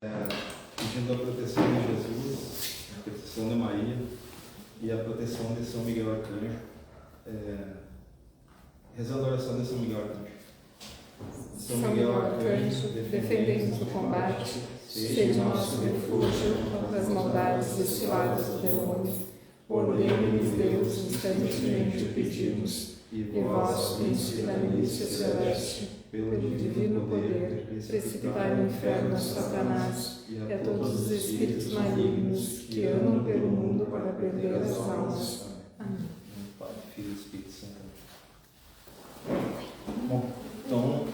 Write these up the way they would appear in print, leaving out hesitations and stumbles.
Pedindo a proteção de Jesus, a proteção de Maria e a proteção de São Miguel Arcanjo, rezando a oração de São Miguel Arcanjo. São Miguel Arcanjo, defendei-nos do combate, sede nosso refúgio contra as maldades destiladas do demônio. Ordene-nos Deus instantemente o pedimos, e vós, príncipe da milícia celeste, pelo divino poder, precipitai no inferno a Satanás e a todos os espíritos malignos que andam pelo mundo para perder as almas. Amém. Pai, Filho e Espírito Santo. Bom, então,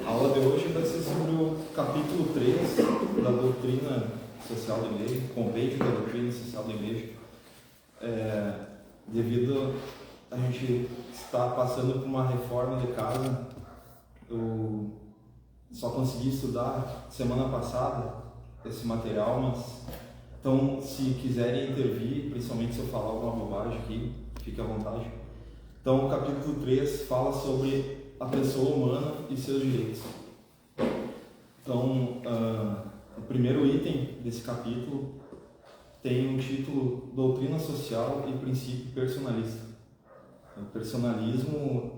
a aula de hoje vai ser sobre o capítulo 3 da doutrina social da Igreja, compêndio da doutrina social da Igreja. Devido a gente estar passando por uma reforma de casa, eu só consegui estudar semana passada esse material, mas então, se quiserem intervir, principalmente se eu falar alguma bobagem aqui, fique à vontade. Então, o capítulo 3 fala sobre a pessoa humana e seus direitos. Então, o primeiro item desse capítulo tem um título: Doutrina Social e Princípio Personalista. O personalismo,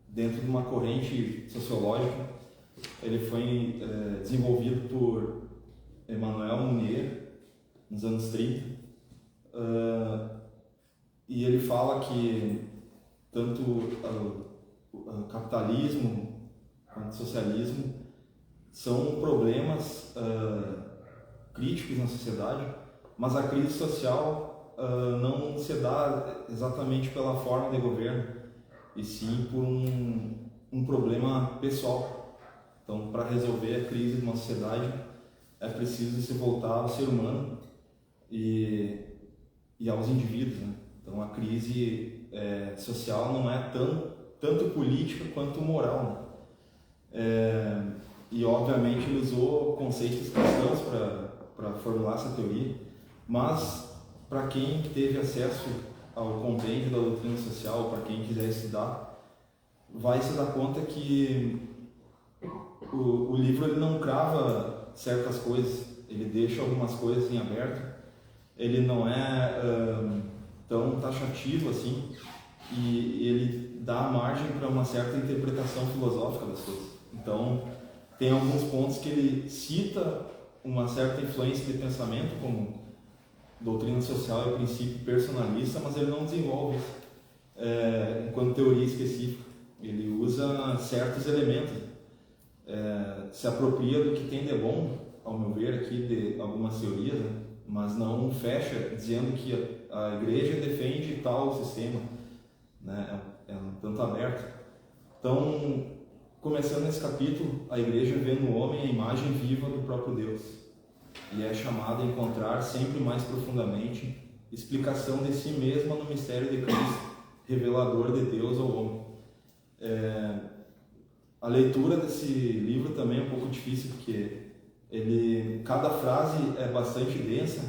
dentro de uma corrente sociológica, ele foi desenvolvido por Emmanuel Mounier nos anos 30, e ele fala que tanto o capitalismo quanto o socialismo são problemas críticos na sociedade, mas a crise social não se dá exatamente pela forma de governo, e sim por um problema pessoal. Então, para resolver a crise de uma sociedade, é preciso se voltar ao ser humano e aos indivíduos, né? Então, a crise social não é tanto política quanto moral, né? E, obviamente, ele usou conceitos cristãos para formular essa teoria, mas para quem teve acesso ao compêndio da doutrina social, para quem quiser estudar, vai se dar conta que o livro ele não crava certas coisas, ele deixa algumas coisas em aberto, ele não é tão taxativo assim, e ele dá margem para uma certa interpretação filosófica das coisas. Então, tem alguns pontos que ele cita uma certa influência de pensamento, como doutrina social e princípio personalista, mas ele não desenvolve isso enquanto teoria específica. Ele usa certos elementos, se apropria do que tem de bom, ao meu ver, aqui de algumas teorias, né? Mas não fecha dizendo que a Igreja defende tal sistema, né? É um tanto aberto. Então, começando nesse capítulo, a Igreja vê no homem a imagem viva do próprio Deus e é chamada a encontrar sempre mais profundamente explicação de si mesma no mistério de Cristo, revelador de Deus ao homem. A leitura desse livro também é um pouco difícil, porque cada frase é bastante densa,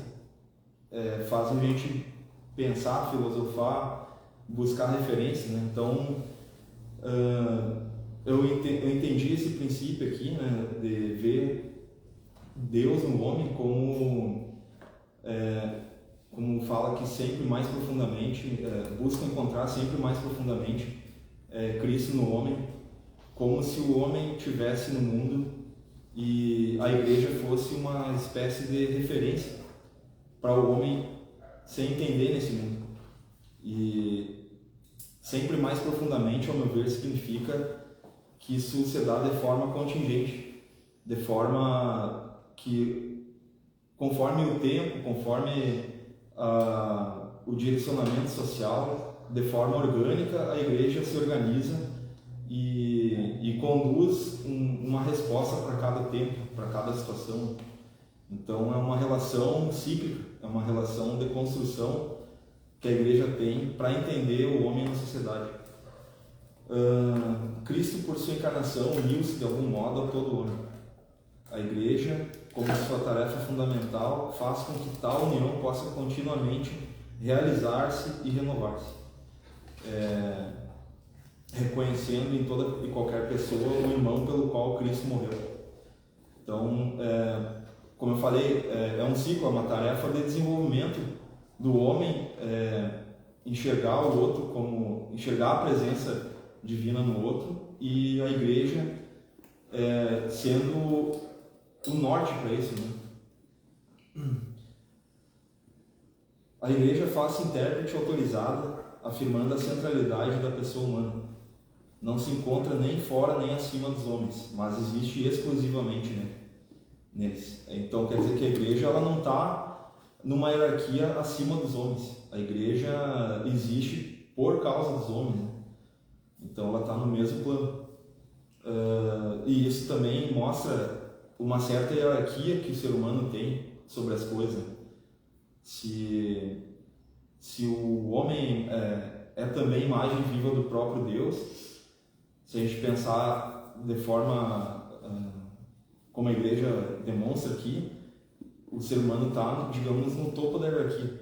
faz a gente pensar, filosofar, buscar referências, né? Então, eu entendi esse princípio aqui, né, de ver Deus no homem como fala que sempre mais profundamente, busca encontrar sempre mais profundamente Cristo no homem, como se o homem estivesse no mundo e a Igreja fosse uma espécie de referência para o homem se entender nesse mundo. E sempre mais profundamente, ao meu ver, significa que isso se dá de forma contingente, de forma que, conforme o tempo, conforme o direcionamento social, de forma orgânica, a Igreja se organiza e conduz uma resposta para cada tempo, para cada situação. Então, é uma relação cíclica, é uma relação de construção que a Igreja tem para entender o homem na sociedade. Cristo, por sua encarnação, uniu-se de algum modo a todo homem. A Igreja, como sua tarefa fundamental, faz com que tal união possa continuamente realizar-se e renovar-se, reconhecendo em toda e qualquer pessoa o irmão pelo qual Cristo morreu. Então, como eu falei, é um ciclo, é uma tarefa de desenvolvimento do homem, enxergar o outro como, enxergar a presença divina no outro, e a igreja sendo o norte para isso, né? A igreja faz-se intérprete autorizada, afirmando a centralidade da pessoa humana. Não se encontra nem fora nem acima dos homens, mas existe exclusivamente neles. Então quer dizer que a igreja ela não está numa hierarquia acima dos homens. A igreja existe por causa dos homens, né? Então ela está no mesmo plano. E isso também mostra uma certa hierarquia que o ser humano tem sobre as coisas. Se o homem é também imagem viva do próprio Deus, se a gente pensar de forma como a igreja demonstra aqui, o ser humano está, digamos, no topo da hierarquia.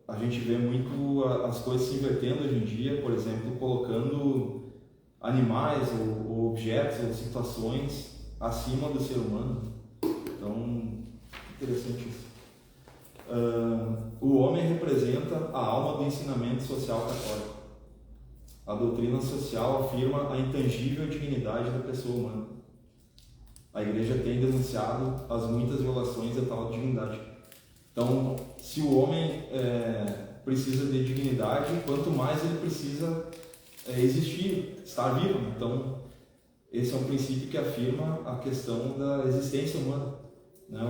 A gente vê muito as coisas se invertendo hoje em dia, por exemplo, colocando animais ou objetos ou situações acima do ser humano. Então, interessante isso. O homem representa a alma do ensinamento social católico. A doutrina social afirma a intangível dignidade da pessoa humana. A igreja tem denunciado as muitas violações da tal dignidade. Então, se o homem precisa de dignidade, quanto mais ele precisa existir, estar vivo. Então, esse é um princípio que afirma a questão da existência humana, né?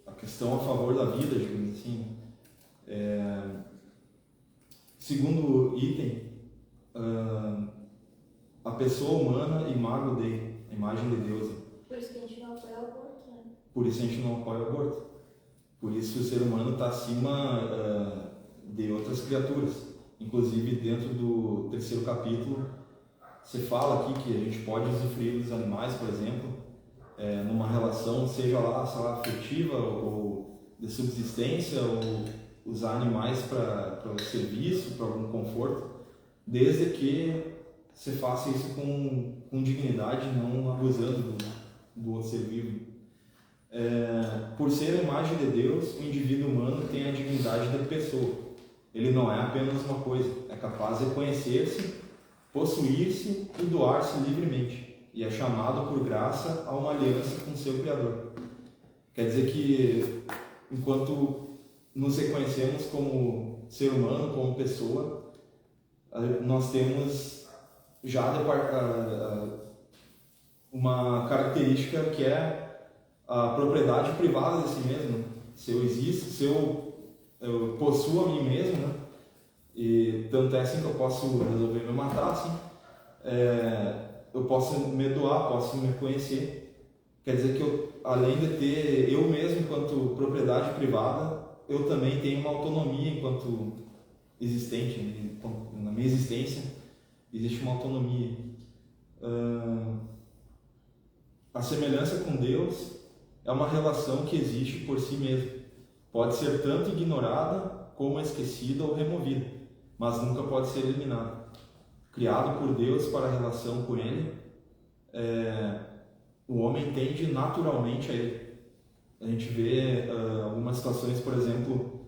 A questão a favor da vida, digamos assim. Segundo item, a pessoa humana, imago Dei, a imagem de Deus. Por isso que a gente não apoia o aborto, né? Por isso a gente não apoia o aborto. Por isso o ser humano está acima de outras criaturas. Inclusive, dentro do 3º capítulo, você fala aqui que a gente pode usufruir dos animais, por exemplo, numa relação, seja lá, sei lá, afetiva ou de subsistência, ou usar animais para o serviço, para algum conforto, desde que você faça isso com dignidade, não abusando do outro ser vivo. Por ser a imagem de Deus, o indivíduo humano tem a dignidade de pessoa. Ele não é apenas uma coisa, é capaz de conhecer-se, possuir-se e doar-se livremente, e é chamado por graça a uma aliança com seu Criador. Quer dizer que, enquanto nos reconhecemos como ser humano, como pessoa, nós temos já uma característica que é a propriedade privada de si mesmo. Se eu existo, se eu possuo a mim mesmo, né? E tanto é assim que eu posso resolver me matar, assim. Eu posso me doar, posso me conhecer. Quer dizer que eu, além de ter eu mesmo enquanto propriedade privada, eu também tenho uma autonomia enquanto existente. Na minha existência existe uma autonomia. A semelhança com Deus é uma relação que existe por si mesma. Pode ser tanto ignorada como esquecida ou removida, mas nunca pode ser eliminada. Criado por Deus para a relação com Ele, o homem tende naturalmente a Ele. A gente vê algumas situações, por exemplo,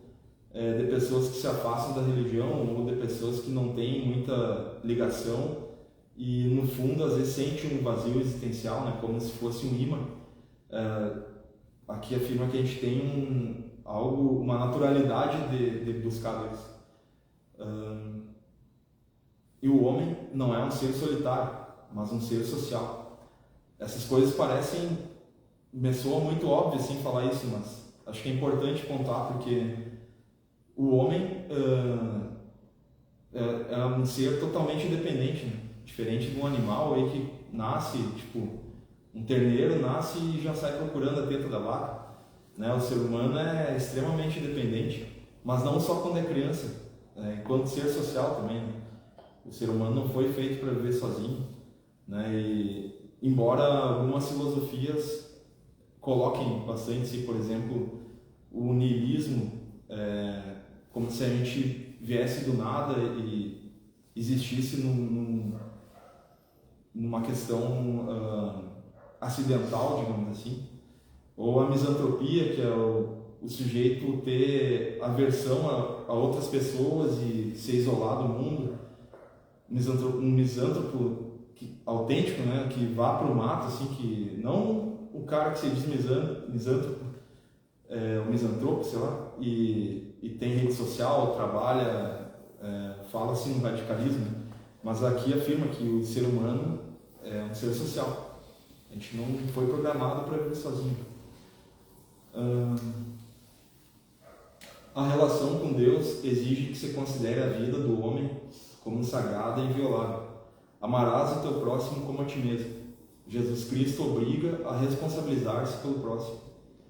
de pessoas que se afastam da religião ou de pessoas que não têm muita ligação e, no fundo, às vezes sentem um vazio existencial, né, como se fosse um imã. Aqui afirma que a gente tem uma naturalidade de buscar Deus. E o homem não é um ser solitário, mas um ser social. Essas coisas me soa muito óbvio assim falar isso, mas acho que é importante contar porque o homem é um ser totalmente independente, né? Diferente de um animal aí que nasce, tipo, um terneiro nasce e já sai procurando a teta da vaca, né? O ser humano é extremamente independente, mas não só quando é criança, enquanto ser social também, né? O ser humano não foi feito para viver sozinho, né? E embora algumas filosofias coloquem bastante, por exemplo, o niilismo, como se a gente viesse do nada e existisse numa questão acidental, digamos assim, ou a misantropia, que é o sujeito ter aversão a outras pessoas e ser isolado do mundo, um misântropo autêntico, né, que vá para o mato, assim, que não o cara que se diz misântropo, o misantropo, sei lá, e tem rede social, trabalha, fala assim no radicalismo, mas aqui afirma que o ser humano é um ser social. A gente não foi programado para viver sozinho. A relação com Deus exige que se considere a vida do homem como sagrada e inviolável. Amarás o teu próximo como a ti mesmo. Jesus Cristo obriga a responsabilizar-se pelo próximo.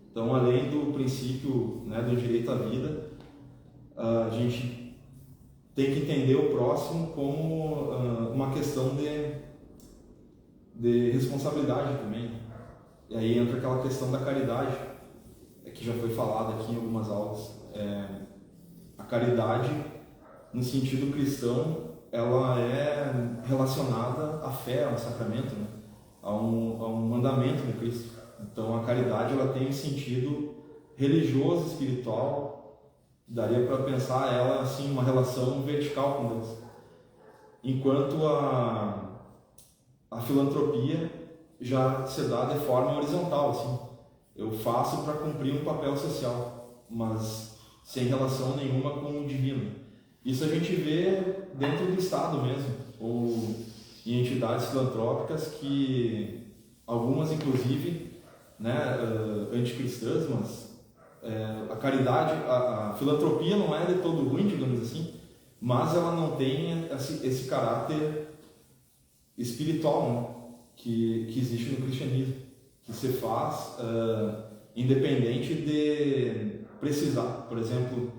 Então, além do princípio, né, do direito à vida, a gente tem que entender o próximo como uma questão de responsabilidade também. E aí entra aquela questão da caridade, que já foi falada aqui em algumas aulas. A caridade, no sentido cristão, ela é relacionada à fé, ao sacramento, né? a um mandamento de Cristo. Então a caridade ela tem um sentido religioso, espiritual, daria para pensar ela assim uma relação vertical com Deus. Enquanto a filantropia já se dá de forma horizontal, assim. Eu faço para cumprir um papel social, mas sem relação nenhuma com o divino. Isso a gente vê dentro do Estado mesmo, ou em entidades filantrópicas que algumas inclusive, né, anticristãs, mas a caridade, a filantropia não é de todo ruim, digamos assim, mas ela não tem esse caráter espiritual, né, que existe no cristianismo, que se faz independente de precisar. Por exemplo,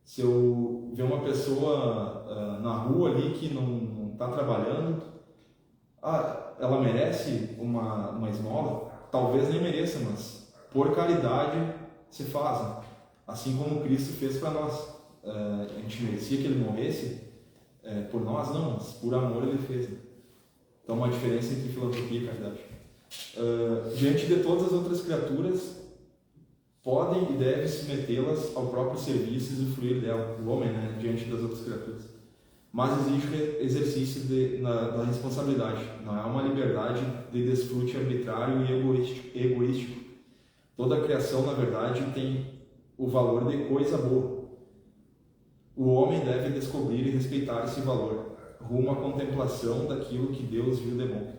se eu ver uma pessoa na rua ali que não está trabalhando, ela merece uma esmola? Talvez nem mereça, mas por caridade se faz, né? Assim como Cristo fez para nós. A gente merecia que Ele morresse por nós? Não, mas por amor Ele fez, né? Então, uma diferença entre filantropia e caridade. Diante de todas as outras criaturas, podem e devem submetê-las ao próprio serviço e usufruir dela, o homem, né, diante das outras criaturas. Mas exige exercício da responsabilidade, não é uma liberdade de desfrute arbitrário e egoístico. Toda a criação, na verdade, tem o valor de coisa boa. O homem deve descobrir e respeitar esse valor, rumo à contemplação daquilo que Deus viu de bom.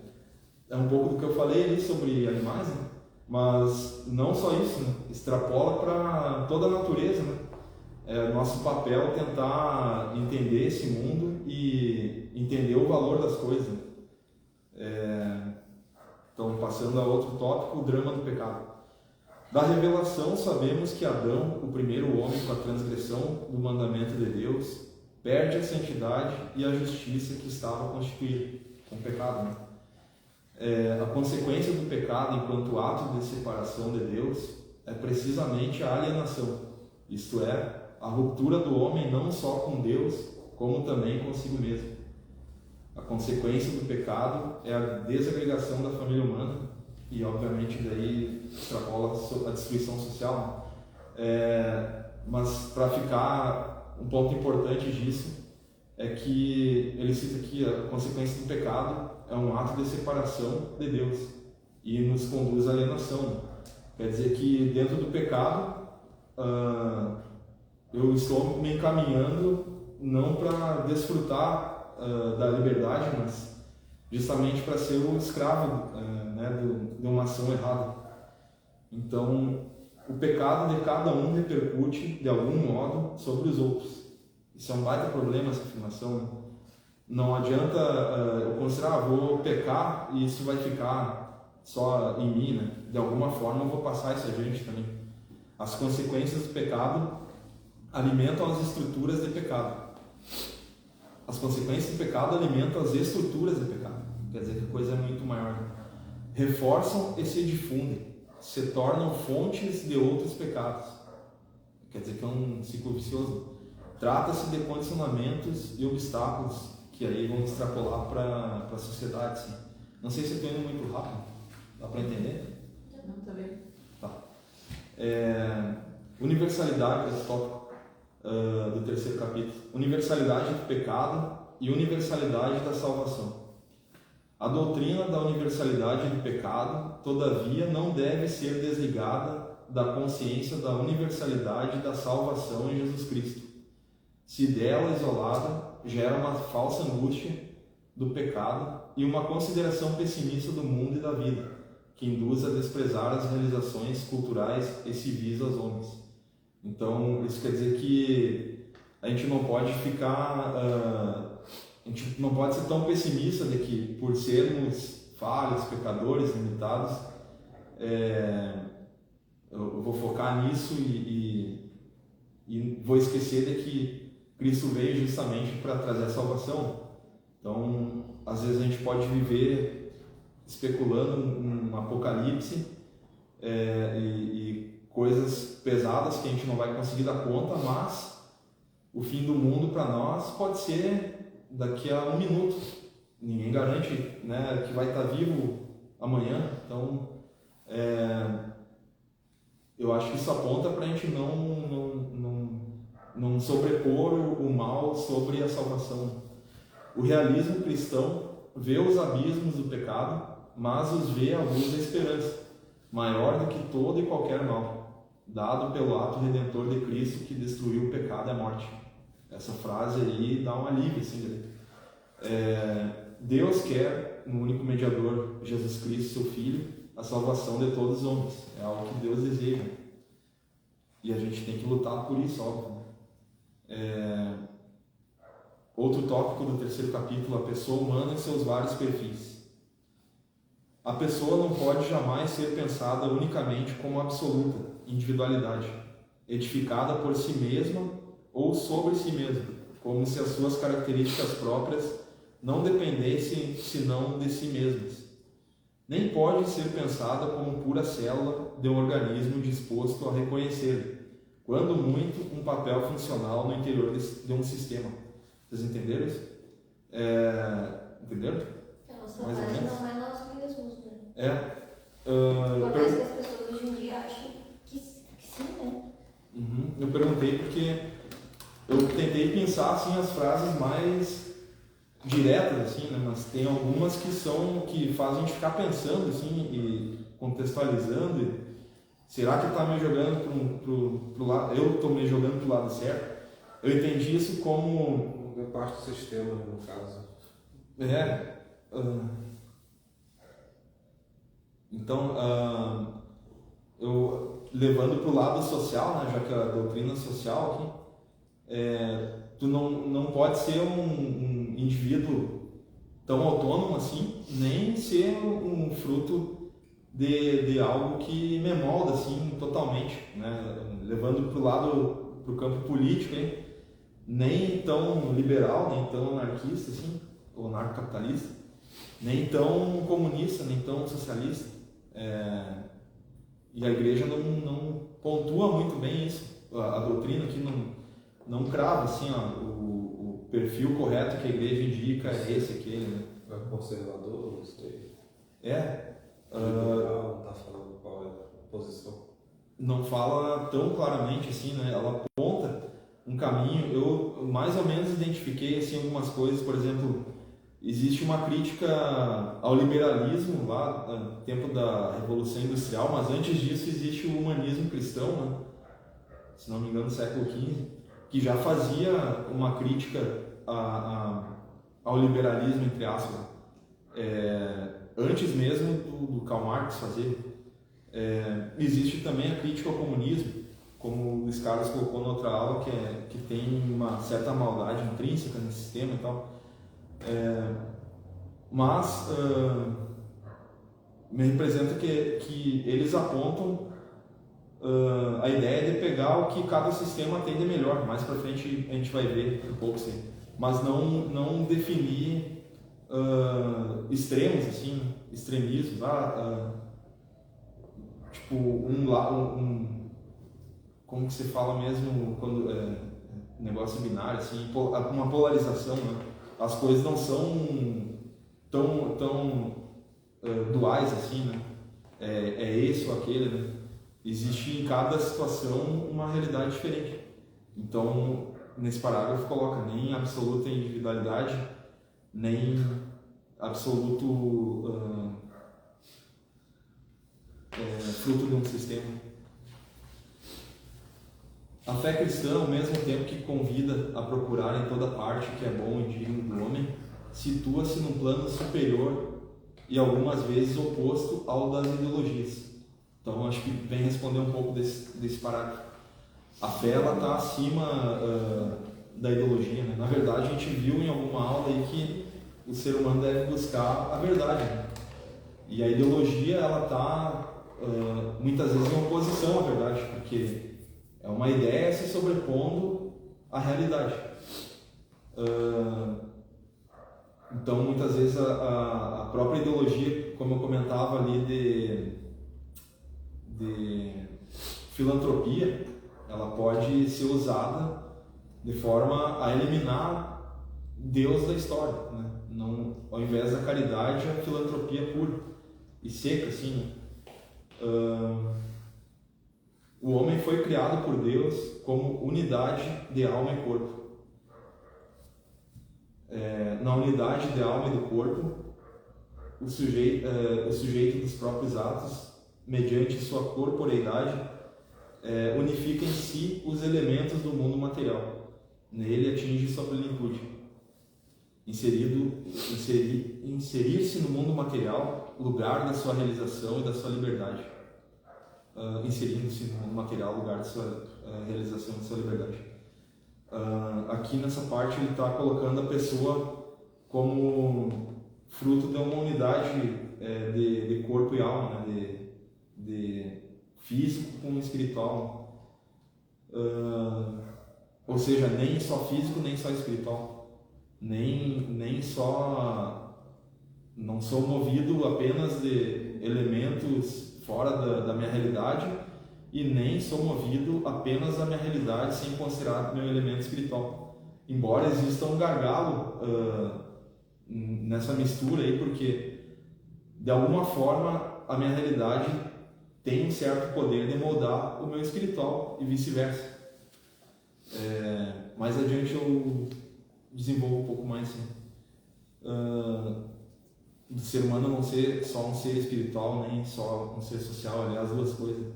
É um pouco do que eu falei ali sobre animais, né? Mas não só isso, né? Extrapola para toda a natureza, né? Nosso papel tentar entender esse mundo e entender o valor das coisas. Então, passando a outro tópico, o drama do pecado. Da revelação, sabemos que Adão, o primeiro homem com a transgressão do mandamento de Deus, perde a santidade e a justiça que estava constituída com o pecado, né? A consequência do pecado enquanto ato de separação de Deus é precisamente a alienação, isto é, a ruptura do homem não só com Deus, como também consigo mesmo. A consequência do pecado é a desagregação da família humana e, obviamente, daí extrapola a destruição social, né? Mas para ficar um ponto importante disso é que ele cita aqui a consequência do pecado é um ato de separação de Deus e nos conduz à alienação. Quer dizer que dentro do pecado eu estou me encaminhando não para desfrutar da liberdade, mas justamente para ser um escravo de uma ação errada. Então, o pecado de cada um repercute de algum modo sobre os outros. Isso é um baita problema, essa afirmação, né? Não adianta eu considerar, vou pecar e isso vai ficar só em mim, né? De alguma forma eu vou passar isso adiante também. As consequências do pecado alimentam as estruturas de pecado. As consequências do pecado alimentam as estruturas de pecado. Quer dizer que a coisa é muito maior. Reforçam e se difundem, se tornam fontes de outros pecados. Quer dizer que é um ciclo vicioso. Trata-se de condicionamentos e obstáculos que aí vão extrapolar para a sociedade. Sim. Não sei se eu estou indo muito rápido. Dá para entender? Não, tá bem. Tá. Universalidade, esse tópico do terceiro capítulo. Universalidade do pecado e universalidade da salvação. A doutrina da universalidade do pecado, todavia, não deve ser desligada da consciência da universalidade da salvação em Jesus Cristo. Se dela isolada, gera uma falsa angústia do pecado e uma consideração pessimista do mundo e da vida, que induz a desprezar as realizações culturais e civis aos homens. Então, isso quer dizer que a gente não pode ficar... a gente não pode ser tão pessimista de que, por sermos falhos, pecadores, limitados, eu vou focar nisso e vou esquecer de que Cristo veio justamente para trazer a salvação. Então, às vezes a gente pode viver especulando um apocalipse e coisas pesadas que a gente não vai conseguir dar conta, mas o fim do mundo para nós pode ser daqui a 1 minuto. Ninguém garante, né, que vai estar vivo amanhã. Então, eu acho que isso aponta para a gente não sobrepor o mal sobre a salvação. O realismo cristão vê os abismos do pecado, mas os vê à luz da esperança, maior do que todo e qualquer mal, dado pelo ato redentor de Cristo que destruiu o pecado e a morte. Essa frase aí dá um alívio, assim, Deus quer, no único mediador, Jesus Cristo, seu Filho, a salvação de todos os homens. É algo que Deus deseja. E a gente tem que lutar por isso, óbvio. Outro tópico do terceiro capítulo, a pessoa humana em seus vários perfis. A pessoa não pode jamais ser pensada unicamente como absoluta individualidade, edificada por si mesma ou sobre si mesma, como se as suas características próprias não dependessem senão de si mesmas. Nem pode ser pensada como pura célula de um organismo disposto a reconhecer, quando muito, um papel funcional no interior de um sistema. Vocês entenderam isso? Entenderam? Nossa, mas não é nós mesmos, né? Por mais que as pessoas hoje em dia achem que sim, né? Eu perguntei porque eu tentei pensar assim, as frases mais diretas, assim, né? Mas tem algumas que fazem a gente ficar pensando assim, e contextualizando. Será que está me jogando pro lado? Eu estou me jogando pro lado certo? Eu entendi isso como é parte do sistema, no caso. Então, eu levando para o lado social, né, já que a doutrina social aqui, tu não pode ser um indivíduo tão autônomo assim, nem ser um fruto de algo que me molda assim totalmente, né, levando para o lado, para o campo político, hein? Nem tão liberal, nem tão anarquista, assim, ou anarcocapitalista, nem tão comunista, nem tão socialista. E a igreja não pontua muito bem isso. A doutrina aqui não crava assim, o perfil correto que a igreja indica é esse, aquele. Né? É conservador, não sei. Não está falando qual é a posição. Não fala tão claramente assim, né? Ela aponta um caminho. Eu mais ou menos identifiquei assim, algumas coisas. Por exemplo, existe uma crítica ao liberalismo lá no tempo da Revolução Industrial, mas antes disso existe o humanismo cristão, né? Se não me engano, no século XV, que já fazia uma crítica ao liberalismo, entre aspas, antes mesmo do Karl Marx fazer. Existe também a crítica ao comunismo, como o Luiz Carlos colocou na outra aula, que tem uma certa maldade intrínseca nesse sistema e tal. Mas me representa que eles apontam a ideia de pegar o que cada sistema tem de melhor. Mais para frente a gente vai ver um pouco assim. Mas não definir extremos, assim, extremismos. Tipo, como que se fala mesmo quando negócio binário, assim, uma polarização, né? As coisas não são tão duais assim, né? é esse ou aquele, né? Existe em cada situação uma realidade diferente. Então, nesse parágrafo coloca nem absoluta individualidade, nem absoluto fruto de um sistema. A fé cristã, ao mesmo tempo que convida a procurar em toda parte o que é bom e digno do homem, situa-se num plano superior e algumas vezes oposto ao das ideologias. Então, acho que vem responder um pouco desse parágrafo. A fé está acima da ideologia, né? Na verdade, a gente viu em alguma aula aí que o ser humano deve buscar a verdade, né? E a ideologia ela está muitas vezes em oposição à verdade, porque é uma ideia se sobrepondo à realidade. Então, muitas vezes a própria ideologia, como eu comentava ali de filantropia, ela pode ser usada de forma a eliminar Deus da história, né? Não, ao invés da caridade, a filantropia pura e seca, assim, né? O homem foi criado por Deus como unidade de alma e corpo. Na unidade de alma e do corpo, o sujeito dos próprios atos, mediante sua corporeidade, unifica em si os elementos do mundo material. Nele atinge sua plenitude. Inserir-se no mundo material, lugar da sua realização e da sua liberdade. Inserindo-se no mundo material, lugar da sua realização e da sua liberdade. Aqui nessa parte ele está colocando a pessoa como fruto de uma unidade de corpo e alma, né? de físico com espiritual, ou seja, nem só físico nem só espiritual, nem só, não sou movido apenas de elementos fora da minha realidade e nem sou movido apenas da minha realidade sem considerar meu elemento espiritual, embora exista um gargalo nessa mistura aí, porque de alguma forma a minha realidade tem um certo poder de moldar o meu espiritual e vice-versa. Mais adiante eu desenvolvo um pouco mais assim. Do ser humano não ser só um ser espiritual, nem só um ser social, aliás, as duas coisas.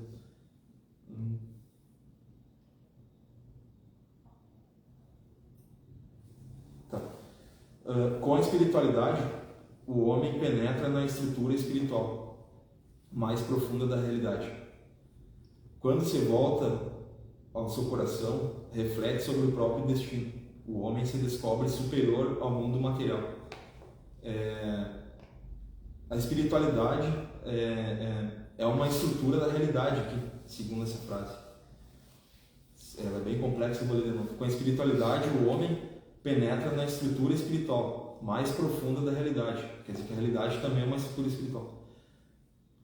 Tá. Com a espiritualidade, o homem penetra na estrutura espiritual mais profunda da realidade. Quando se volta ao seu coração, reflete sobre o próprio destino. O homem se descobre superior ao mundo material. A espiritualidade é uma estrutura da realidade, aqui, segundo essa frase. Ela é bem complexa, eu vou ler de novo. Com a espiritualidade, o homem penetra na estrutura espiritual mais profunda da realidade. Quer dizer que a realidade também é uma estrutura espiritual.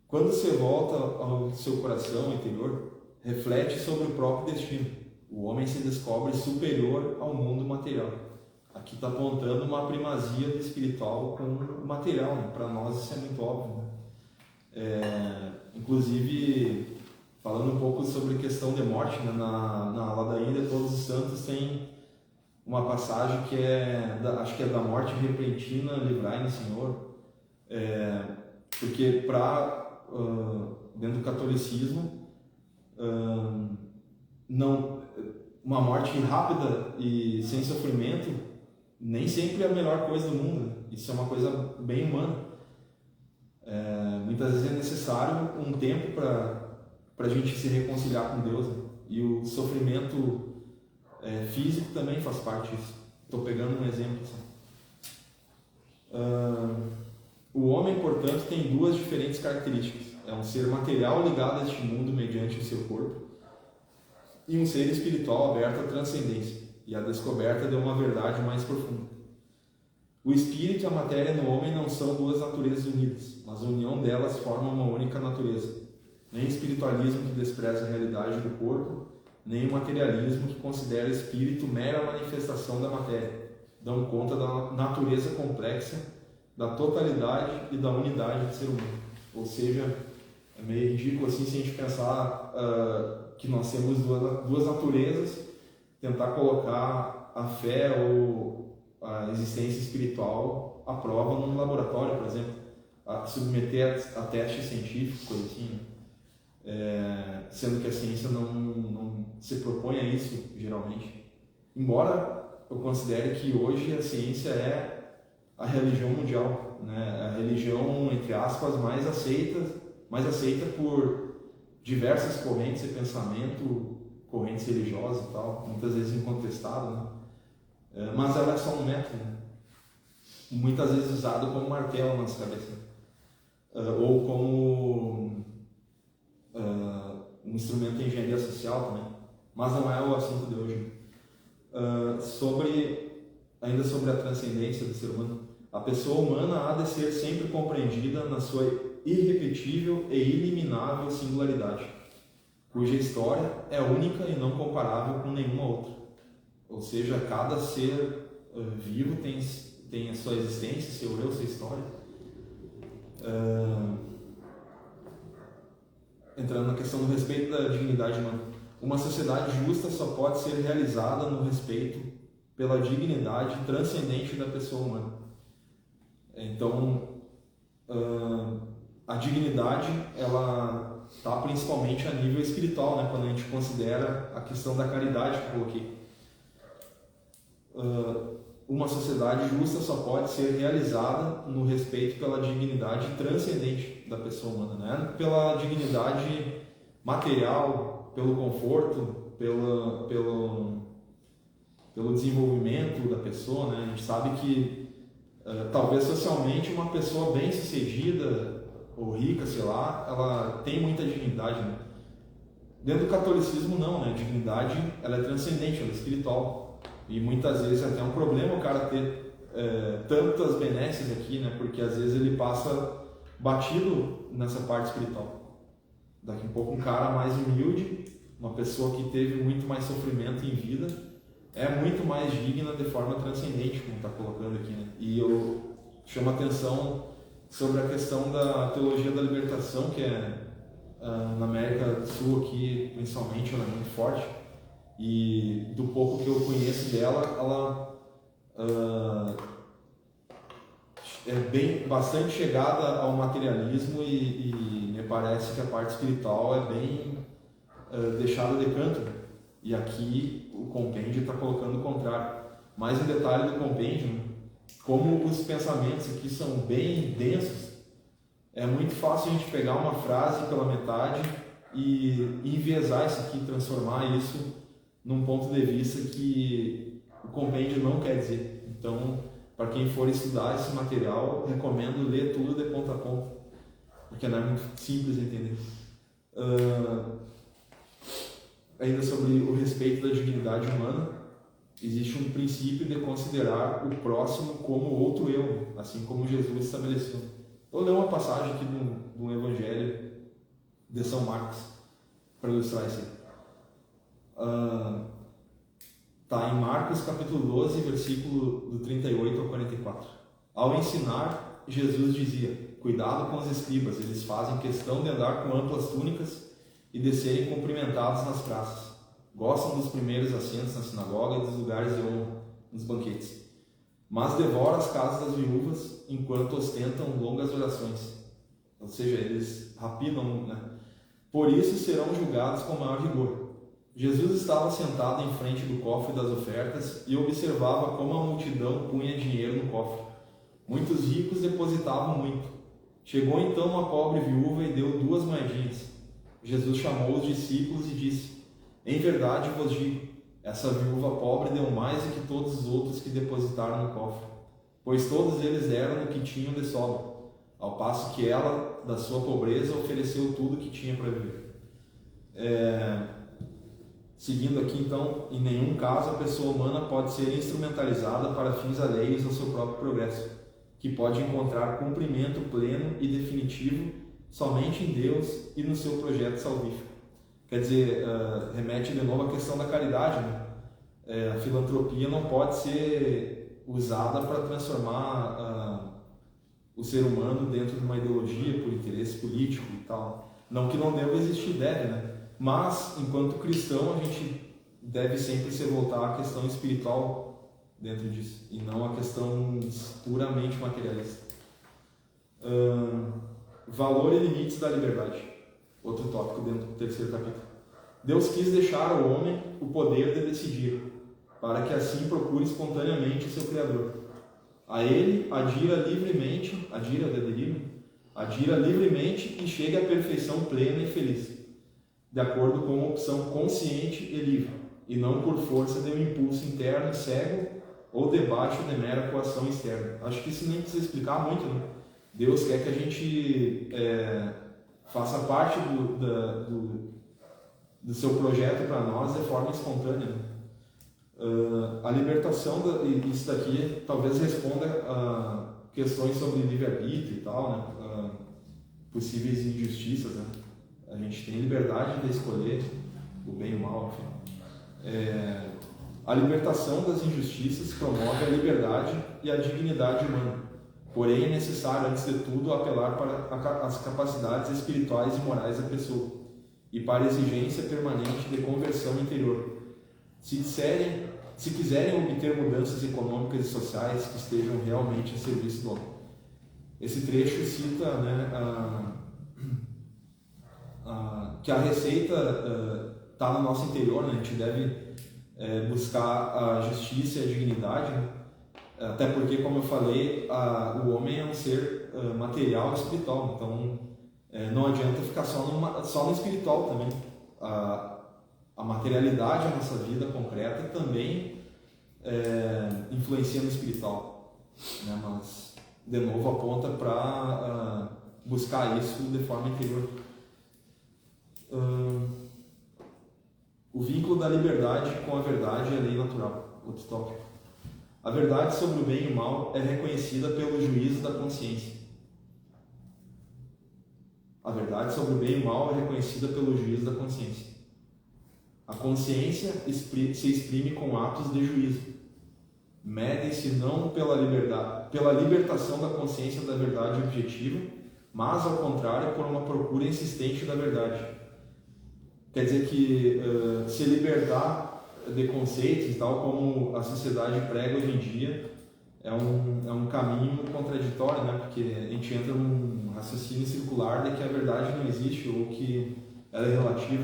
Quando você volta ao seu coração interior, reflete sobre o próprio destino. O homem se descobre superior ao mundo material. Aqui está apontando uma primazia do espiritual com o material, né? Para nós isso é muito óbvio, né? Inclusive, falando um pouco sobre questão de morte, né? Na ladainha de Todos os Santos tem uma passagem que acho que é da morte repentina, livrai-nos, Senhor. Porque dentro do catolicismo, uma morte rápida e sem sofrimento nem sempre é a melhor coisa do mundo. Isso é uma coisa bem humana. Muitas vezes é necessário um tempo para a gente se reconciliar com Deus, né? E o sofrimento físico também faz parte disso. Estou pegando um exemplo assim. O homem, portanto, tem duas diferentes características. É um ser material ligado a este mundo mediante o seu corpo e um ser espiritual aberto à transcendência e à descoberta de uma verdade mais profunda. O espírito e a matéria no homem não são duas naturezas unidas, mas a união delas forma uma única natureza. Nem o espiritualismo que despreza a realidade do corpo, nem o materialismo que considera o espírito mera manifestação da matéria, dão conta da natureza complexa, da totalidade e da unidade do ser humano. Ou seja, meio ridículo assim se a gente pensar que nós temos duas naturezas, tentar colocar a fé ou a existência espiritual à prova num laboratório, por exemplo, a submeter a teste científico, coisa assim, sendo que a ciência não se propõe a isso, geralmente. Embora eu considere que hoje a ciência é a religião mundial, né? A religião, entre aspas, mais aceita por diversas correntes de pensamento, correntes religiosas e tal, muitas vezes incontestada, né? Mas ela é só um método, né? Muitas vezes usado como martelo na nossa cabeça, ou como um instrumento de engenharia social também, mas não é o assunto de hoje. Ainda sobre a transcendência do ser humano, a pessoa humana há de ser sempre compreendida na sua irrepetível e iliminável singularidade, cuja história é única e não comparável com nenhuma outra. Ou seja, cada ser vivo tem a sua existência, seu eu, sua história. Entrando na questão do respeito da dignidade humana, uma sociedade justa só pode ser realizada no respeito pela dignidade transcendente da pessoa humana. Então, a dignidade, ela está principalmente a nível espiritual, né? Quando a gente considera a questão da caridade que eu coloquei. Uma sociedade justa só pode ser realizada no respeito pela dignidade transcendente da pessoa humana, né? Pela dignidade material, pelo conforto, pelo desenvolvimento da pessoa, né? A gente sabe que talvez socialmente uma pessoa bem sucedida ou rica, sei lá, ela tem muita dignidade, né? Dentro do catolicismo não, né? A dignidade, ela é transcendente, ela é espiritual, e muitas vezes é até um problema o cara ter tantas benesses aqui, né? Porque às vezes ele passa batido nessa parte espiritual. Daqui a pouco um cara mais humilde, uma pessoa que teve muito mais sofrimento em vida, é muito mais digna de forma transcendente, como está colocando aqui, né? E eu chamo a atenção sobre a questão da teologia da libertação, que na América do Sul aqui, principalmente, ela é muito forte. E do pouco que eu conheço dela, ela é bastante chegada ao materialismo e me parece que a parte espiritual é bem deixada de canto, né? E aqui o compêndio está colocando o contrário. Mais um detalhe do compêndio, como os pensamentos aqui são bem densos, é muito fácil a gente pegar uma frase pela metade e enviesar isso aqui, transformar isso num ponto de vista que o compêndio não quer dizer. Então, para quem for estudar esse material, recomendo ler tudo de ponta a ponta, porque não é muito simples de entender. Ainda sobre o respeito da dignidade humana, existe um princípio de considerar o próximo como outro eu, assim como Jesus estabeleceu. Vou ler uma passagem aqui do Evangelho de São Marcos, para ilustrar isso aí. Está em Marcos capítulo 12, versículo do 38 ao 44. Ao ensinar, Jesus dizia: cuidado com os escribas, eles fazem questão de andar com amplas túnicas e de serem cumprimentados nas praças. Gostam dos primeiros assentos na sinagoga e dos lugares de honra nos banquetes. Mas devoram as casas das viúvas enquanto ostentam longas orações. Ou seja, eles rapinam, né? Por isso serão julgados com maior rigor. Jesus estava sentado em frente do cofre das ofertas e observava como a multidão punha dinheiro no cofre. Muitos ricos depositavam muito. Chegou então uma pobre viúva e deu 2 moedinhas. Jesus chamou os discípulos e disse: em verdade vos digo, essa viúva pobre deu mais do que todos os outros que depositaram no cofre, pois todos eles deram o que tinham de sobra, ao passo que ela, da sua pobreza, ofereceu tudo o que tinha para viver. Seguindo aqui então, em nenhum caso a pessoa humana pode ser instrumentalizada para fins alheios ao seu próprio progresso, que pode encontrar cumprimento pleno e definitivo somente em Deus e no seu projeto salvífico. Quer dizer, remete de novo à questão da caridade, né? A filantropia não pode ser usada para transformar o ser humano dentro de uma ideologia por interesse político e tal. Não que não deva existir, deve, né? Mas, enquanto cristão, a gente deve sempre se voltar à questão espiritual dentro disso, e não à questão puramente materialista. Valor e limites da liberdade. Outro tópico dentro do 3º capítulo. Deus quis deixar ao homem o poder de decidir, para que assim procure espontaneamente o seu Criador. A ele adira livremente e chegue à perfeição plena e feliz, de acordo com uma opção consciente e livre, e não por força de um impulso interno cego ou debaixo de mera coação externa. Acho que isso nem precisa explicar muito, né? Deus quer que a gente faça parte do seu projeto para nós de forma espontânea, né? A libertação, isso daqui talvez responda a questões sobre livre-arbítrio e tal, né? Possíveis injustiças, né? A gente tem liberdade de escolher o bem e o mal, enfim. A libertação das injustiças promove a liberdade e a dignidade humana. Porém, é necessário, antes de tudo, apelar para as capacidades espirituais e morais da pessoa e para a exigência permanente de conversão interior. Se quiserem obter mudanças econômicas e sociais que estejam realmente a serviço do homem. Esse trecho cita, né, que a receita está no nosso interior, né? A gente deve buscar a justiça e a dignidade, né? Até porque, como eu falei, o homem é um ser material e espiritual, então não adianta ficar só no espiritual também. A materialidade da nossa vida concreta também influencia no espiritual, né? Mas, de novo, aponta para buscar isso de forma interior. O vínculo da liberdade com a verdade e a lei natural. Outro tópico. A verdade sobre o bem e o mal é reconhecida pelo juízo da consciência. A verdade sobre o bem e o mal é reconhecida pelo juízo da consciência. A consciência se exprime com atos de juízo. Medem-se não pela libertação da consciência da verdade objetiva, mas, ao contrário, por uma procura insistente da verdade. Quer dizer que se libertar de conceitos, tal como a sociedade prega hoje em dia, é um caminho contraditório, né? Porque a gente entra num raciocínio circular de que a verdade não existe ou que ela é relativa.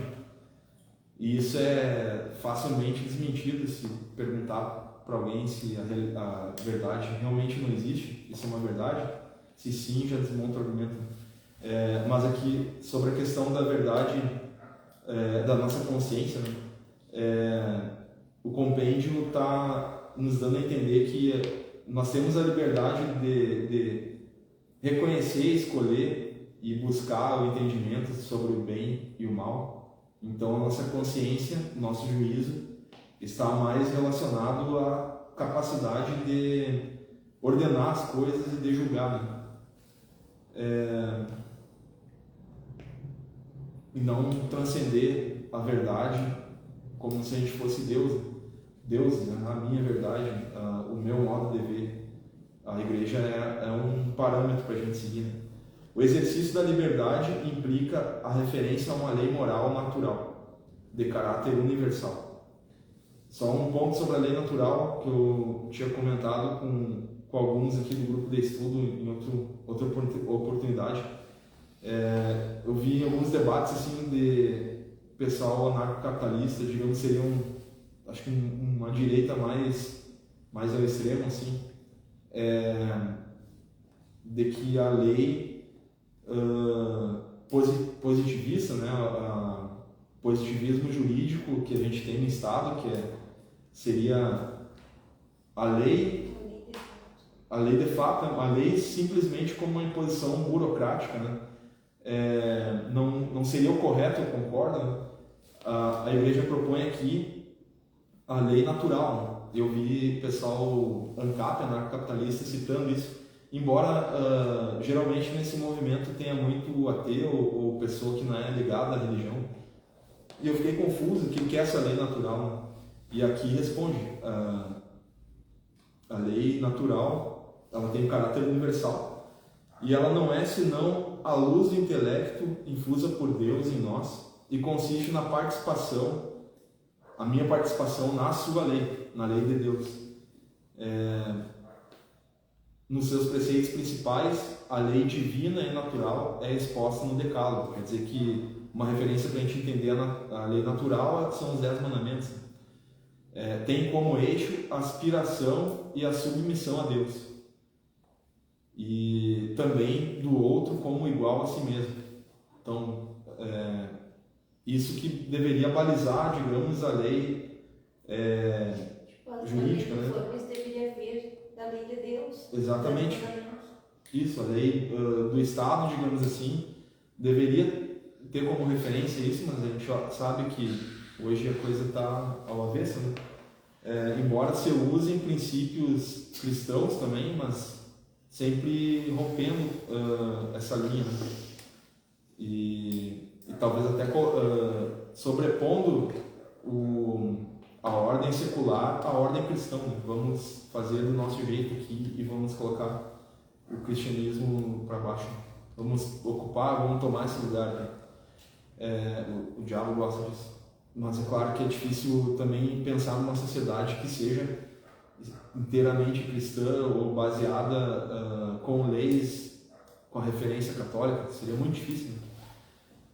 E isso é facilmente desmentido se perguntar para alguém se a verdade realmente não existe. Isso é uma verdade? Se sim, já desmonta o argumento. Mas aqui, sobre a questão da verdade da nossa consciência, né? O compêndio está nos dando a entender que nós temos a liberdade de reconhecer, escolher e buscar o entendimento sobre o bem e o mal. Então, a nossa consciência, nosso juízo, está mais relacionado à capacidade de ordenar as coisas e de julgar, né? E não transcender a verdade como se a gente fosse Deus. Deus, né? A minha verdade, o meu modo de ver. A igreja é um parâmetro para a gente seguir, né? O exercício da liberdade implica a referência a uma lei moral natural, de caráter universal. Só um ponto sobre a lei natural que eu tinha comentado com alguns aqui do grupo de estudo em outra oportunidade. Eu vi alguns debates assim de pessoal anarcocapitalista, digamos, seria acho que uma direita mais ao extremo, assim, de que a lei positivista, né, positivismo jurídico que a gente tem no Estado, que seria a lei de fato, a lei simplesmente como uma imposição burocrática, né? Não seria o correto, eu concordo, né? A igreja propõe aqui a lei natural, né? Eu vi pessoal ANCAP, anarcocapitalista, citando isso, embora geralmente nesse movimento tenha muito ateu ou pessoa que não é ligada à religião. E eu fiquei confuso, o que é essa lei natural, né? E aqui responde, a lei natural, ela tem um caráter universal, e ela não é senão a luz do intelecto infusa por Deus em nós e consiste na participação, a minha participação na sua lei, na lei de Deus. Nos seus preceitos principais, a lei divina e natural é exposta no Decálogo. Quer dizer que uma referência para a gente entender a lei natural são os 10 mandamentos. Tem como eixo a aspiração e a submissão a Deus. E também do outro como igual a si mesmo. Então, isso que deveria balizar, digamos, a lei jurídica, né? Deveria vir da lei de Deus. Exatamente. Isso, a lei do Estado, digamos assim, deveria ter como referência isso, mas a gente sabe que hoje a coisa está ao avesso, né? Embora se usem princípios cristãos também, mas sempre rompendo essa linha, né? E talvez até sobrepondo a ordem secular à ordem cristã, né? Vamos fazer do nosso jeito aqui e vamos colocar o cristianismo para baixo. Vamos tomar esse lugar, né? O diabo gosta disso. Mas é claro que é difícil também pensar numa sociedade que seja inteiramente cristã ou baseada com leis com a referência católica. Seria muito difícil, né?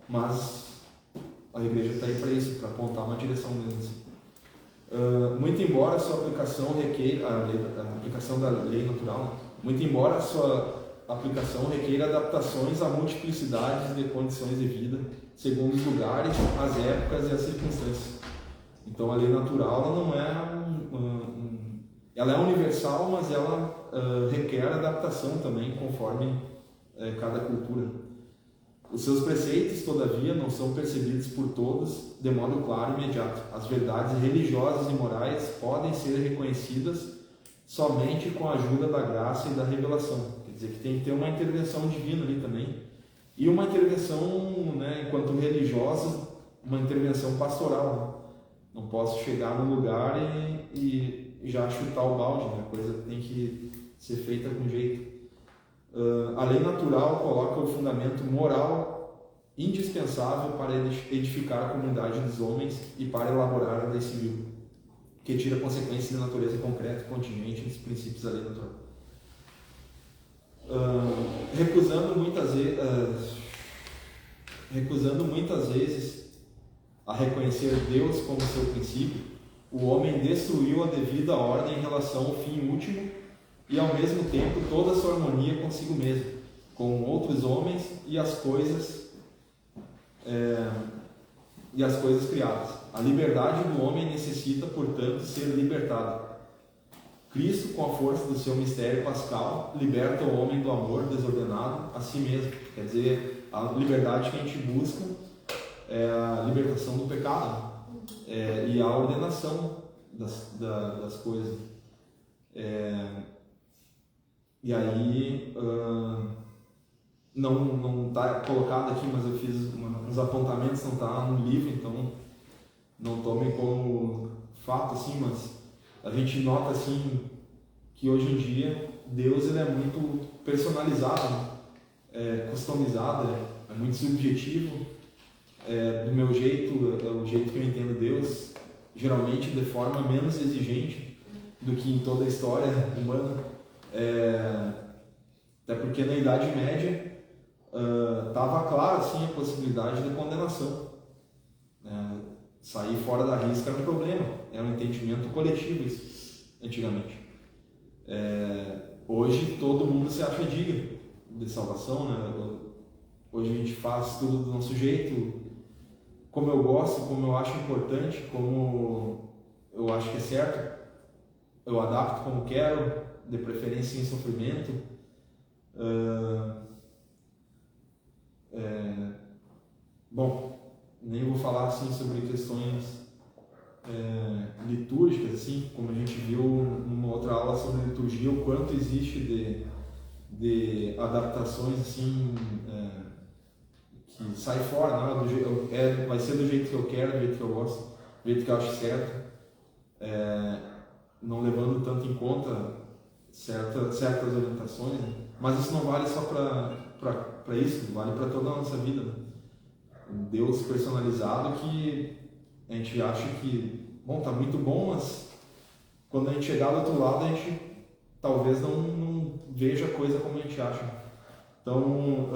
Mas a igreja está aí para isso, para apontar uma direção mesmo. Muito embora a sua aplicação requeira a aplicação da lei natural, né? Muito embora a sua aplicação requeira adaptações a multiplicidades de condições de vida, segundo os lugares, as épocas e as circunstâncias. Então a lei natural ela não ela é universal, mas ela requer adaptação também conforme cada cultura. Os seus preceitos, todavia, não são percebidos por todos de modo claro e imediato. As verdades religiosas e morais podem ser reconhecidas somente com a ajuda da graça e da revelação. Quer dizer que tem que ter uma intervenção divina ali também. E uma intervenção, né, enquanto religiosa, uma intervenção pastoral. Né? Não posso chegar no lugar e já chutar o balde, né? A coisa tem que ser feita com jeito. A lei natural coloca o fundamento moral indispensável para edificar a comunidade dos homens e para elaborar a lei civil, que tira consequências de natureza concreta e contingente dos princípios da lei natural. Recusando muitas vezes a reconhecer Deus como seu princípio, o homem destruiu a devida ordem em relação ao fim último e ao mesmo tempo toda a sua harmonia consigo mesmo, com outros homens e as coisas criadas. A liberdade do homem necessita, portanto, ser libertada. Cristo, com a força do seu mistério pascal, liberta o homem do amor desordenado a si mesmo. Quer dizer, a liberdade que a gente busca é a libertação do pecado e a ordenação das coisas. E aí, não está colocado aqui, mas eu fiz uns apontamentos, não está no livro, então não tomem como fato, assim, mas a gente nota assim que hoje em dia Deus ele é muito personalizado, customizado, é muito subjetivo, do meu jeito, o jeito que eu entendo Deus, geralmente de forma menos exigente do que em toda a história humana, até porque na Idade Média estava clara assim, a possibilidade de condenação. Sair fora da risca era um problema, era um entendimento coletivo isso, antigamente. Hoje todo mundo se acha digno de salvação, né? Hoje a gente faz tudo do nosso jeito, como eu gosto, como eu acho importante, como eu acho que é certo, eu adapto como quero, de preferência sem sofrimento. Bom, nem vou falar assim sobre questões litúrgicas, assim, como a gente viu numa outra aula sobre liturgia, o quanto existe de adaptações assim, que sai fora, né? Vai ser do jeito que eu quero, do jeito que eu gosto, do jeito que eu acho certo, não levando tanto em conta certas orientações, né? Mas isso não vale só para isso, vale para toda a nossa vida. Né? Um Deus personalizado que a gente acha que, bom, tá muito bom, mas quando a gente chegar do outro lado, a gente talvez não veja a coisa como a gente acha. Então,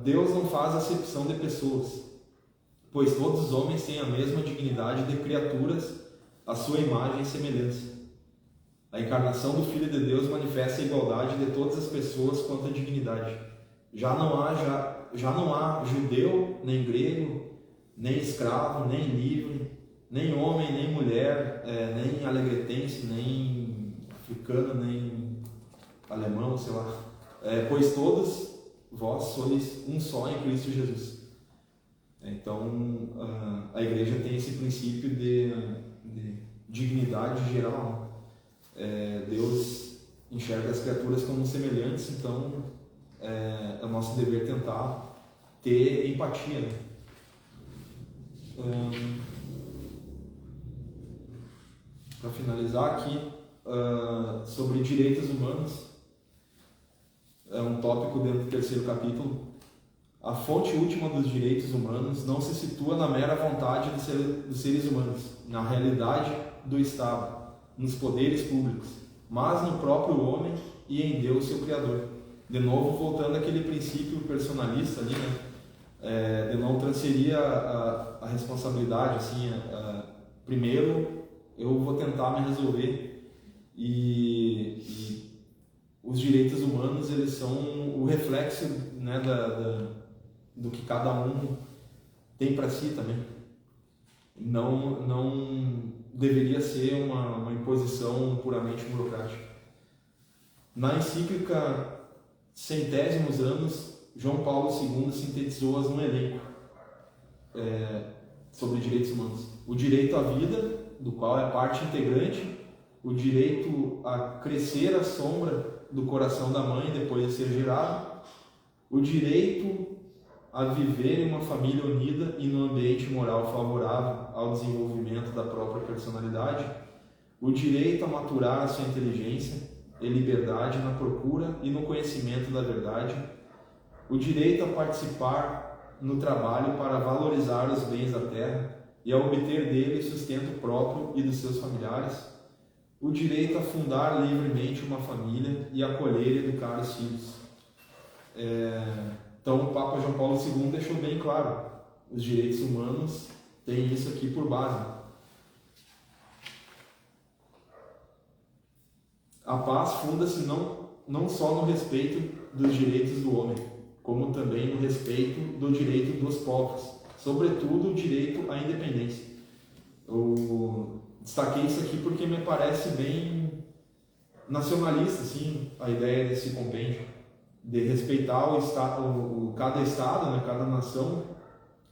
Deus não faz acepção de pessoas, pois todos os homens têm a mesma dignidade de criaturas, a sua imagem e semelhança. A encarnação do Filho de Deus manifesta a igualdade de todas as pessoas quanto à dignidade. Já não há judeu, nem grego, nem escravo, nem livre, nem homem, nem mulher, nem alegretense, nem africano, nem alemão, sei lá. Pois todos vós sois um só em Cristo Jesus. Então, a igreja tem esse princípio de dignidade geral. Deus enxerga as criaturas como semelhantes, então é o nosso dever tentar ter empatia. Né? Para finalizar aqui, sobre direitos humanos, é um tópico dentro do 3º capítulo. A fonte última dos direitos humanos não se situa na mera vontade dos seres humanos, na realidade do Estado, nos poderes públicos, mas no próprio homem e em Deus, seu Criador. De novo, voltando àquele princípio personalista ali, né? De não transferir a responsabilidade, assim, primeiro eu vou tentar me resolver, e os direitos humanos, eles são o reflexo, né, do que cada um tem para si também. Não deveria ser uma imposição puramente burocrática. Na encíclica Centésimos Anos, João Paulo II sintetizou-as num elenco sobre direitos humanos. O direito à vida, do qual é parte integrante, o direito a crescer à sombra do coração da mãe depois de ser gerado, o direito a viver em uma família unida e num ambiente moral favorável ao desenvolvimento da própria personalidade, o direito a maturar a sua inteligência e liberdade na procura e no conhecimento da verdade, o direito a participar no trabalho para valorizar os bens da terra e a obter dele sustento próprio e dos seus familiares, o direito a fundar livremente uma família e acolher e educar os filhos. Então, o Papa João Paulo II deixou bem claro, os direitos humanos têm isso aqui por base. A paz funda-se não só no respeito dos direitos do homem, como também no respeito do direito dos povos, sobretudo o direito à independência. Eu destaquei isso aqui porque me parece bem nacionalista, assim, a ideia desse compêndio, de respeitar cada estado, né, cada nação,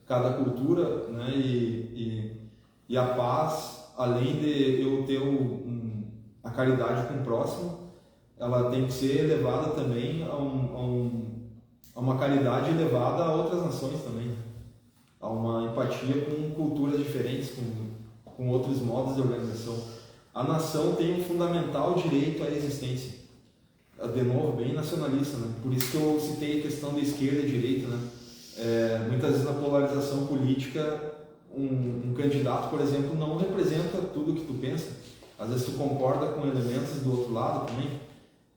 cada cultura, né, e a paz, além de eu ter a caridade com o próximo, ela tem que ser elevada também a uma caridade elevada a outras nações também, a uma empatia com culturas diferentes, com outros modos de organização. A nação tem um fundamental direito à existência. De novo, bem nacionalista, né? Por isso que eu citei a questão da esquerda e direita, né? Muitas vezes na polarização política, um candidato, por exemplo, não representa tudo o que tu pensa. Às vezes tu concorda com elementos do outro lado também,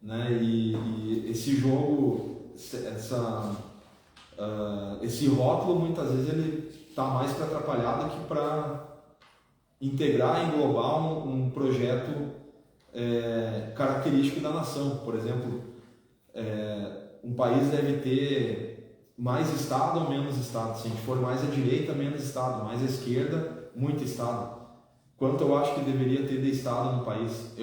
né? E esse jogo, esse rótulo, muitas vezes ele está mais para atrapalhar do que para integrar e englobar um projeto característico da nação. Por exemplo, um país deve ter mais Estado ou menos Estado. Se a gente for mais à direita, menos Estado, mais à esquerda, muito Estado. Quanto eu acho que deveria ter de Estado no país?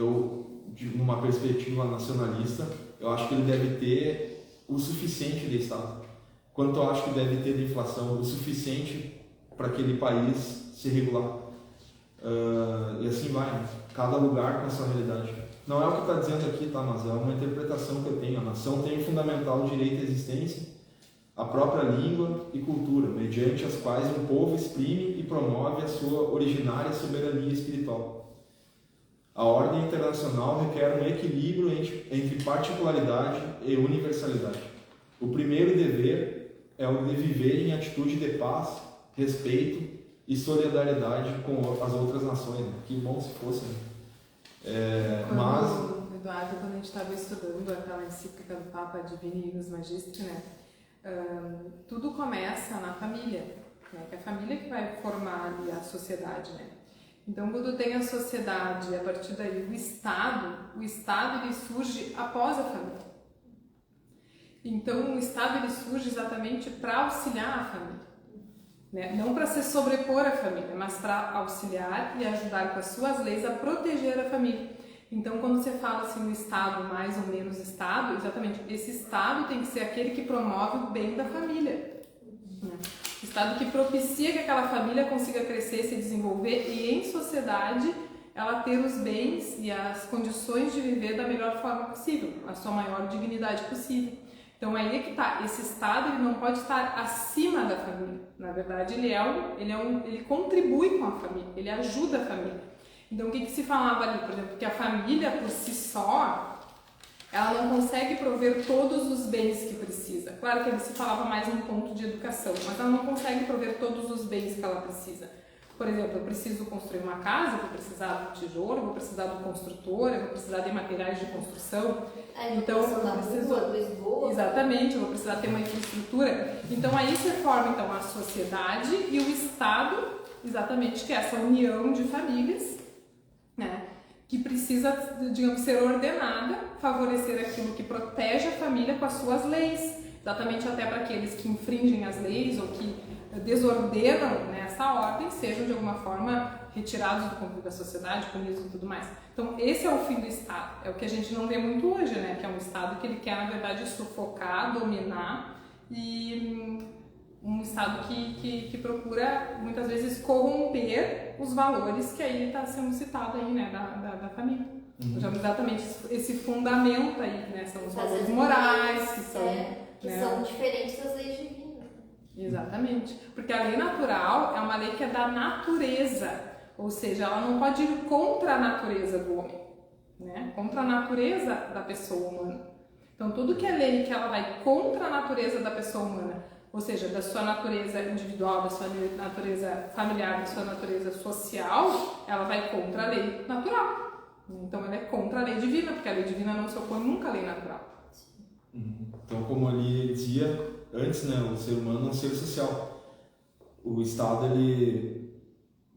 Numa perspectiva nacionalista, eu acho que ele deve ter o suficiente de Estado. Quanto eu acho que deve ter de inflação? O suficiente para aquele país se regular. E assim vai, né? Cada lugar com a sua realidade. Não é o que está dizendo aqui, tá? Mas é uma interpretação que eu tenho. A nação tem o fundamental direito à existência, a própria língua e cultura, mediante as quais um povo exprime e promove a sua originária soberania espiritual. A ordem internacional requer um equilíbrio entre particularidade e universalidade. O primeiro dever é o de viver em atitude de paz, respeito e solidariedade com as outras nações. Né? Que bom se fosse. Né? Eduardo, quando a gente estava estudando aquela encíclica do Papa Divini Ius Magistri, né? Tudo começa na família, né? Que é a família que vai formar ali a sociedade, né? Então, quando tem a sociedade, a partir daí o Estado ele surge após a família. Então, o Estado ele surge exatamente para auxiliar a família, né? Não para se sobrepor à família, mas para auxiliar e ajudar com as suas leis a proteger a família. Então, quando você fala assim no Estado, mais ou menos Estado, exatamente, esse Estado tem que ser aquele que promove o bem da família, né? Estado que propicia que aquela família consiga crescer, se desenvolver e em sociedade ela ter os bens e as condições de viver da melhor forma possível, a sua maior dignidade possível. Então aí é que está, esse Estado ele não pode estar acima da família, na verdade ele contribui com a família, ele ajuda a família. Então o que se falava ali, por exemplo, que a família por si só ela não consegue prover todos os bens que precisa. Claro que ali se falava mais num ponto de educação, mas ela não consegue prover todos os bens que ela precisa. Por exemplo, eu preciso construir uma casa, eu vou precisar do tijolo, eu vou precisar do construtor, eu vou precisar de materiais de construção. Então, eu preciso... Exatamente, eu vou precisar ter uma infraestrutura. Então, aí se forma então, a sociedade e o Estado, exatamente, que é essa união de famílias, né? Que precisa, digamos, ser ordenada, favorecer aquilo que protege a família com as suas leis, exatamente até para aqueles que infringem as leis ou que desordenam, né, essa ordem, sejam de alguma forma retirados do convívio da sociedade, punidos e tudo mais. Então, esse é o fim do Estado, é o que a gente não vê muito hoje, né, que é um Estado que ele quer, na verdade, sufocar, dominar e um Estado que procura, muitas vezes, corromper os valores que aí está sendo citado aí, né, da família. Então, exatamente esse fundamento aí, né, são os valores morais, que são... são diferentes das leis divinas. Exatamente, porque a lei natural é uma lei que é da natureza, ou seja, ela não pode ir contra a natureza do homem, né, contra a natureza da pessoa humana. Então, tudo que é lei que ela vai contra a natureza da pessoa humana, ou seja, da sua natureza individual, da sua natureza familiar, da sua natureza social, ela vai contra a lei natural. Então ela é contra a lei divina, porque a lei divina não se opõe nunca à lei natural. Então, como ali dizia antes, né, o ser humano é um ser social. O Estado, ele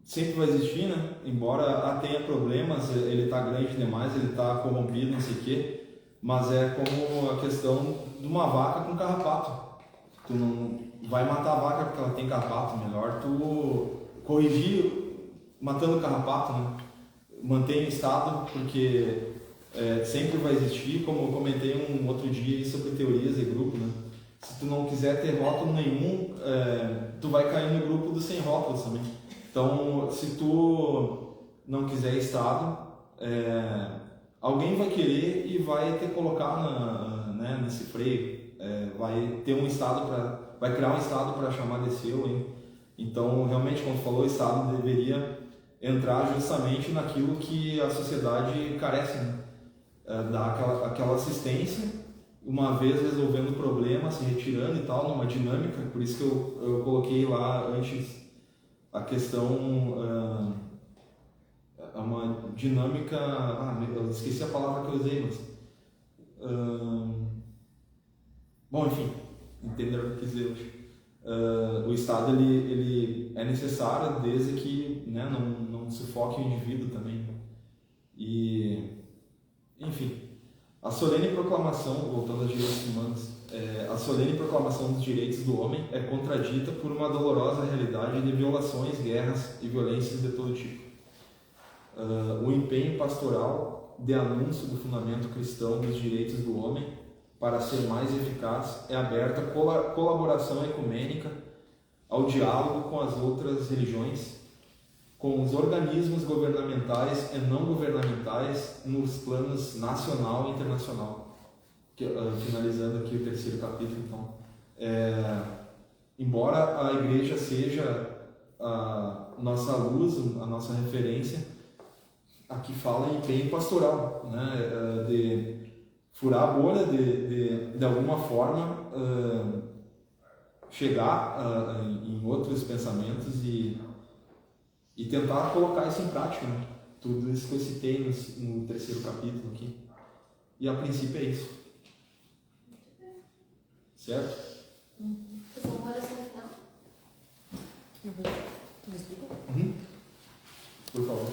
sempre vai existir, né? Embora tenha problemas, ele está grande demais, ele está corrompido, não sei o quê, mas é como a questão de uma vaca com carrapato. Tu não vai matar a vaca porque ela tem carrapato, melhor tu corrigir matando o carrapato, né? Mantém o Estado, porque sempre vai existir, como eu comentei um outro dia sobre teorias de grupo, né? Se tu não quiser ter rótulo nenhum, tu vai cair no grupo dos sem rótulos também. Então, se tu não quiser Estado, alguém vai querer e vai te colocar nesse freio. Vai ter um Estado vai criar um Estado para chamar de seu, hein? Então, realmente, como tu falou, o Estado deveria entrar justamente naquilo que a sociedade carece, né? Dar aquela assistência, uma vez resolvendo o problema, se retirando e tal, numa dinâmica. Por isso que eu coloquei lá antes a questão, uma dinâmica, eu esqueci a palavra que eu usei, mas bom, enfim, entenderam o que eu quis dizer hoje. O Estado ele é necessário desde que, né, não sufoque o indivíduo também. E, enfim, a solene proclamação, voltando aos direitos humanos, a solene proclamação dos direitos do homem é contradita por uma dolorosa realidade de violações, guerras e violências de todo tipo. O empenho pastoral de anúncio do fundamento cristão dos direitos do homem, para ser mais eficaz, é aberta à colaboração ecumênica, ao diálogo com as outras religiões, com os organismos governamentais e não governamentais nos planos nacional e internacional. Finalizando aqui o terceiro capítulo, então. Embora a Igreja seja a nossa luz, a nossa referência, aqui fala em empenho pastoral, né, de furar a bolha de alguma forma, chegar em outros pensamentos e tentar colocar isso em prática, né? Tudo isso que eu citei no terceiro capítulo aqui. E a princípio é isso. Certo? Fazer uma oração final? Por favor.